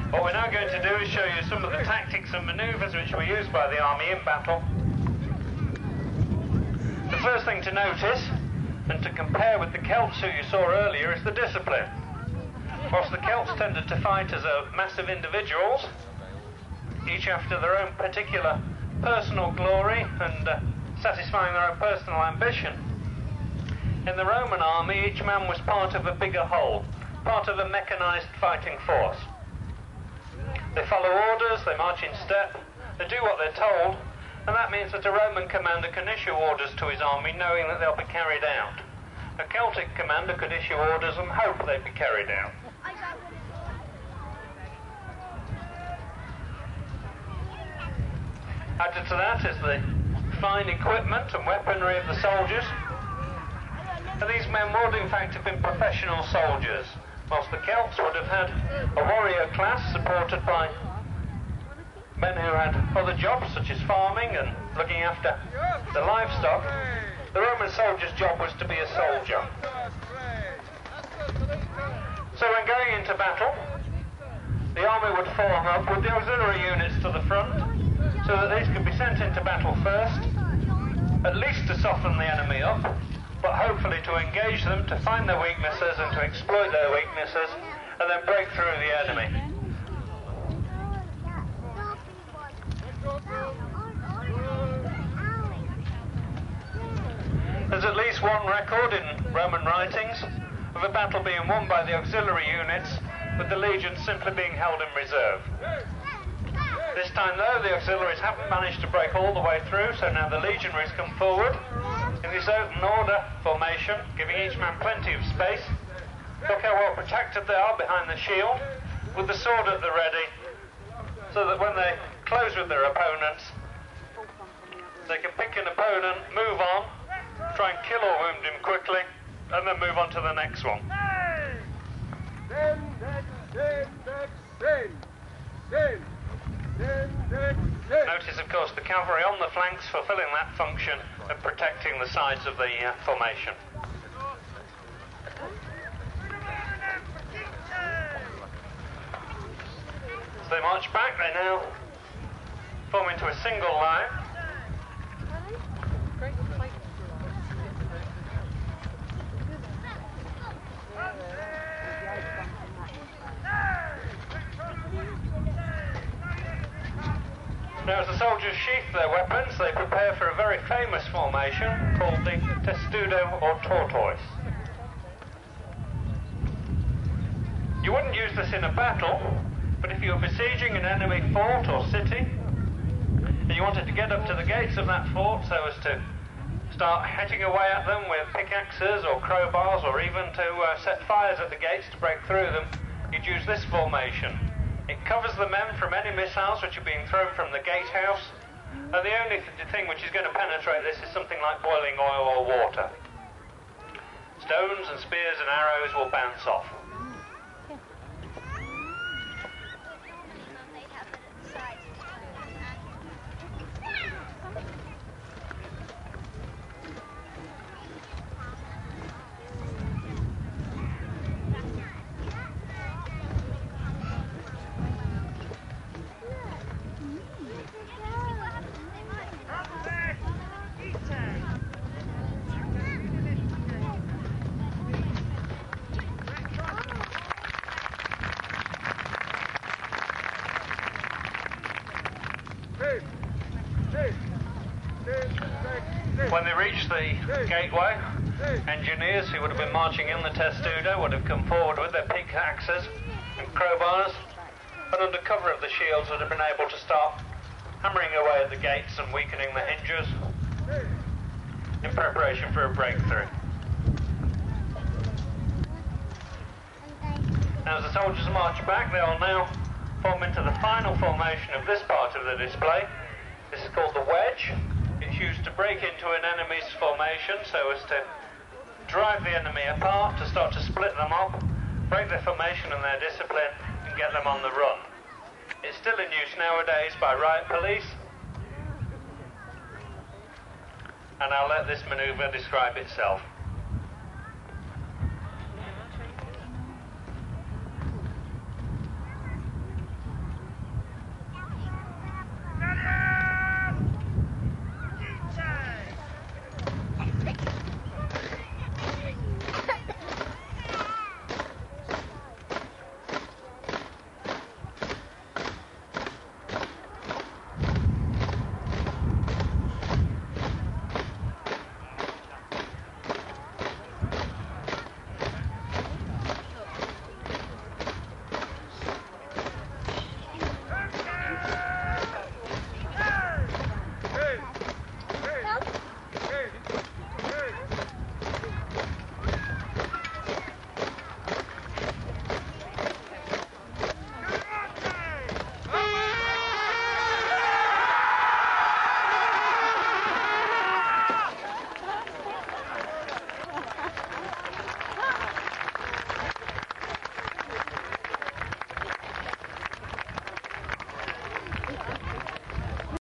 What we're now going to do is show you some of the tactics and manoeuvres which were used by the army in battle. The first thing to notice, and to compare with the Celts who you saw earlier, is the discipline. Whilst the Celts tended to fight as a mass of individuals, each after their own particular personal glory and satisfying their own personal ambition, in the Roman army each man was part of a bigger whole, part of a mechanised fighting force. They follow orders, they march in step, they do what they're told, and that means that a Roman commander can issue orders to his army knowing that they'll be carried out. A Celtic commander could issue orders and hope they'd be carried out. Added to that is the fine equipment and weaponry of the soldiers. And these men would in fact have been professional soldiers, whilst the Celts would have had a warrior class supported by men who had other jobs such as farming and looking after the livestock. The Roman soldier's job was to be a soldier. So when going into battle, the army would form up with the auxiliary units to the front, so that these could be sent into battle first, at least to soften the enemy up, but hopefully to engage them, to find their weaknesses and to exploit their weaknesses, and then break through the enemy. There's at least one record in Roman writings of a battle being won by the auxiliary units, with the legions simply being held in reserve. This time though, the auxiliaries haven't managed to break all the way through, so now the legionaries come forward in this open order formation, giving each man plenty of space. Look how well protected they are behind the shield, with the sword at the ready, so that when they close with their opponents, they can pick an opponent, move on, try and kill or wound him quickly, and then move on to the next one. Notice, of course, the cavalry on the flanks fulfilling that function of protecting the sides of the formation. As they march back, they now form into a single line. Now, as the soldiers sheath their weapons, they prepare for a very famous formation called the testudo or tortoise. You wouldn't use this in a battle, but if you were besieging an enemy fort or city, and you wanted to get up to the gates of that fort so as to start hitting away at them with pickaxes or crowbars, or even to set fires at the gates to break through them, you'd use this formation. It covers the men from any missiles which are being thrown from the gatehouse, and the only thing which is going to penetrate this is something like boiling oil or water. Stones and spears and arrows will bounce off. When they reached the gateway, engineers who would have been marching in the testudo would have come forward with their pickaxes and crowbars, and under cover of the shields would have been able to start hammering away at the gates and weakening the hinges in preparation for a breakthrough. Now, as the soldiers march back, they will now form into the final formation of this part of the display. This is called the wedge. It's used to break into an enemy's formation so as to drive the enemy apart, to start to split them up, break their formation and their discipline, and get them on the run. It's still in use nowadays by riot police, and I'll let this manoeuvre describe itself.